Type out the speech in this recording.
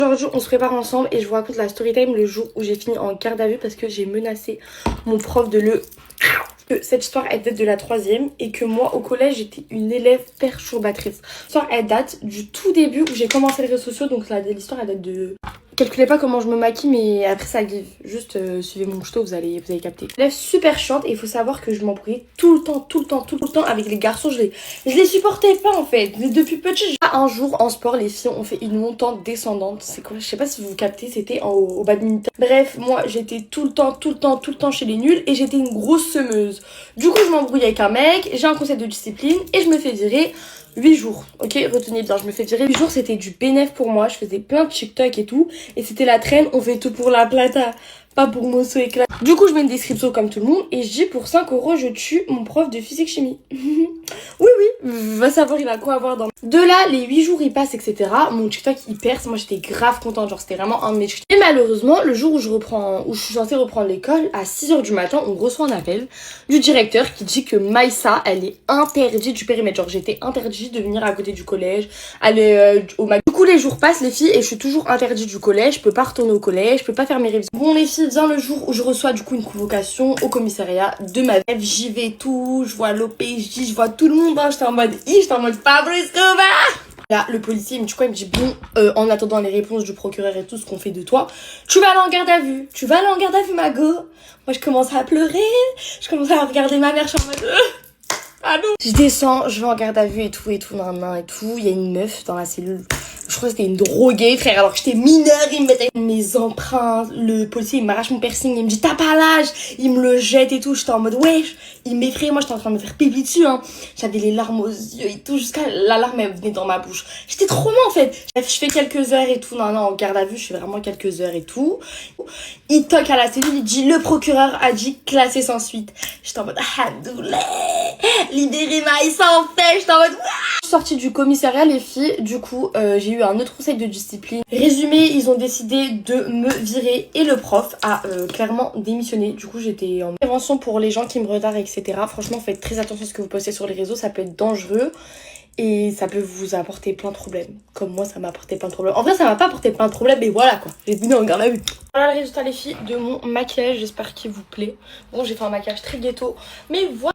Aujourd'hui, on se prépare ensemble et je vous raconte la story time le jour où j'ai fini en garde à vue parce que j'ai menacé mon prof de le... Que cette histoire, elle date de la 3e et que moi, au collège, j'étais une élève perturbatrice. L'histoire, elle date du tout début où j'ai commencé les réseaux sociaux, donc l'histoire, elle date de... Calculez pas comment je me maquille, mais après ça give. Juste suivez mon tuto, vous allez capter. Élève super chiante et il faut savoir que je m'embrouillais tout le temps avec les garçons. Je les supportais pas en fait. Mais depuis petit, un jour en sport, les filles ont fait une montante descendante. C'est quoi? Je sais pas si vous captez, c'était au badminton. Bref, moi j'étais tout le temps chez les nuls et j'étais une grosse semeuse. Du coup, je m'embrouille avec un mec, j'ai un conseil de discipline et je me fais virer 8 jours. Ok, retenez bien, je me fais virer 8 jours, c'était du bénéf pour moi. Je faisais plein de TikTok et tout. Et c'était la traîne, on fait tout pour la plata, pas pour Mosso et classe. Du coup, je mets une description comme tout le monde et je dis pour 5 € je tue mon prof de physique-chimie. Oui, va savoir il a quoi à voir dans... De là, les 8 jours ils passent, etc. Mon TikTok il perce, moi j'étais grave contente, genre c'était vraiment un de mes TikTok. Et malheureusement, le jour où je suis censée reprendre l'école, à 6 h du matin, on reçoit un appel du directeur qui dit que Maïssa, elle est interdite du périmètre. Genre j'étais interdite de venir à côté du collège, aller au Mac. Du coup, les jours passent, les filles, et je suis toujours interdite du collège, je peux pas retourner au collège, je peux pas faire mes révisions. Bon, les filles, vient le jour où je reçois du coup une convocation au commissariat de ma vie. J'y vais tout, je vois l'OPJ, je vois tout le monde, hein. J'étais en mode Pablo Escobar. Là, le policier, il me dit quoi? Il me dit bon, en attendant les réponses du procureur et tout ce qu'on fait de toi, tu vas aller en garde à vue. Tu vas aller en garde à vue, ma go. Moi, je commence à pleurer, je commence à regarder ma mère, je suis en mode... Allô? Je descends, je vais en garde à vue et tout, nan, et tout. Il y a une meuf dans la cellule. Je crois que c'était une droguée, frère. Alors que j'étais mineure, il me mettait mes empreintes. Le policier, il m'arrache mon piercing. Il me dit, t'as pas l'âge. Il me le jette et tout. J'étais en mode, wesh. Il m'effraie. Moi, j'étais en train de me faire pipi dessus, hein. J'avais les larmes aux yeux et tout. Jusqu'à la larme, elle venait dans ma bouche. J'étais trop mal, en fait. Bref, je fais quelques heures et tout. Non, en garde à vue, je fais vraiment quelques heures et tout. Il toque à la cellule. Il dit, le procureur a dit classé sans suite. J'étais en mode, Hadoulé. Libérez Maïssa en fait. J'étais en mode, je suis sortie du commissariat, les filles. Du coup, j'ai eu un autre conseil de discipline. Résumé, ils ont décidé de me virer et le prof a clairement démissionné. Du coup, j'étais en prévention pour les gens qui me retardent, etc. Franchement, faites très attention à ce que vous postez sur les réseaux. Ça peut être dangereux et ça peut vous apporter plein de problèmes. Comme moi, ça m'a apporté plein de problèmes. En vrai, ça m'a pas apporté plein de problèmes, mais voilà quoi. J'ai fini en garde à vue. Voilà le résultat, les filles, de mon maquillage. J'espère qu'il vous plaît. Bon, j'ai fait un maquillage très ghetto, mais voilà.